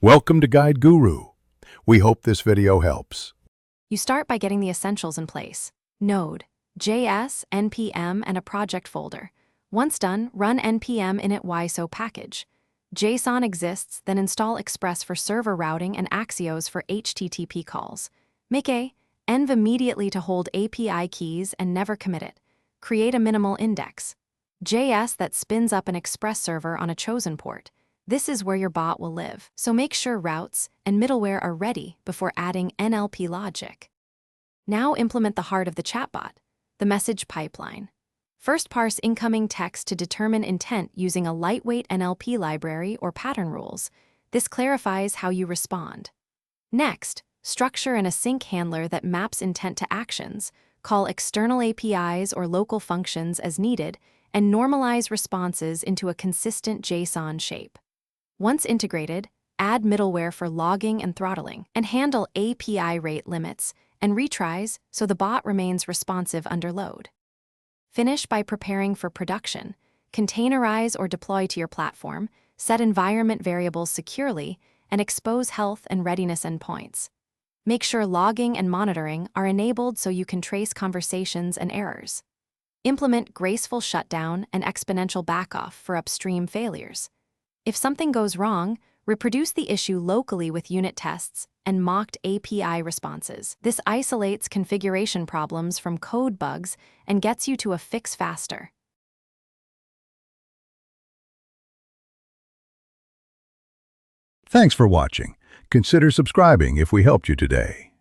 Welcome to Guide Guru. We hope this video helps. You start by getting the essentials in place: Node, JS, npm, and a project folder. Once done, run npm init yso package. JSON exists, then install Express for server routing and Axios for HTTP calls. Make a env immediately to hold API keys and never commit it. Create a minimal index. JS that spins up an Express server on a chosen port. This is where your bot will live, so make sure routes and middleware are ready before adding NLP logic. Now implement the heart of the chatbot, the message pipeline. First, parse incoming text to determine intent using a lightweight NLP library or pattern rules. This clarifies how you respond. Next, structure an async handler that maps intent to actions, call external APIs or local functions as needed, and normalize responses into a consistent JSON shape. Once integrated, add middleware for logging and throttling, and handle API rate limits and retries so the bot remains responsive under load. Finish by preparing for production. Containerize or deploy to your platform, set environment variables securely, and expose health and readiness endpoints. Make sure logging and monitoring are enabled so you can trace conversations and errors. Implement graceful shutdown and exponential backoff for upstream failures. If something goes wrong, reproduce the issue locally with unit tests and mocked API responses. This isolates configuration problems from code bugs and gets you to a fix faster. Thanks for watching. Consider subscribing if we helped you today.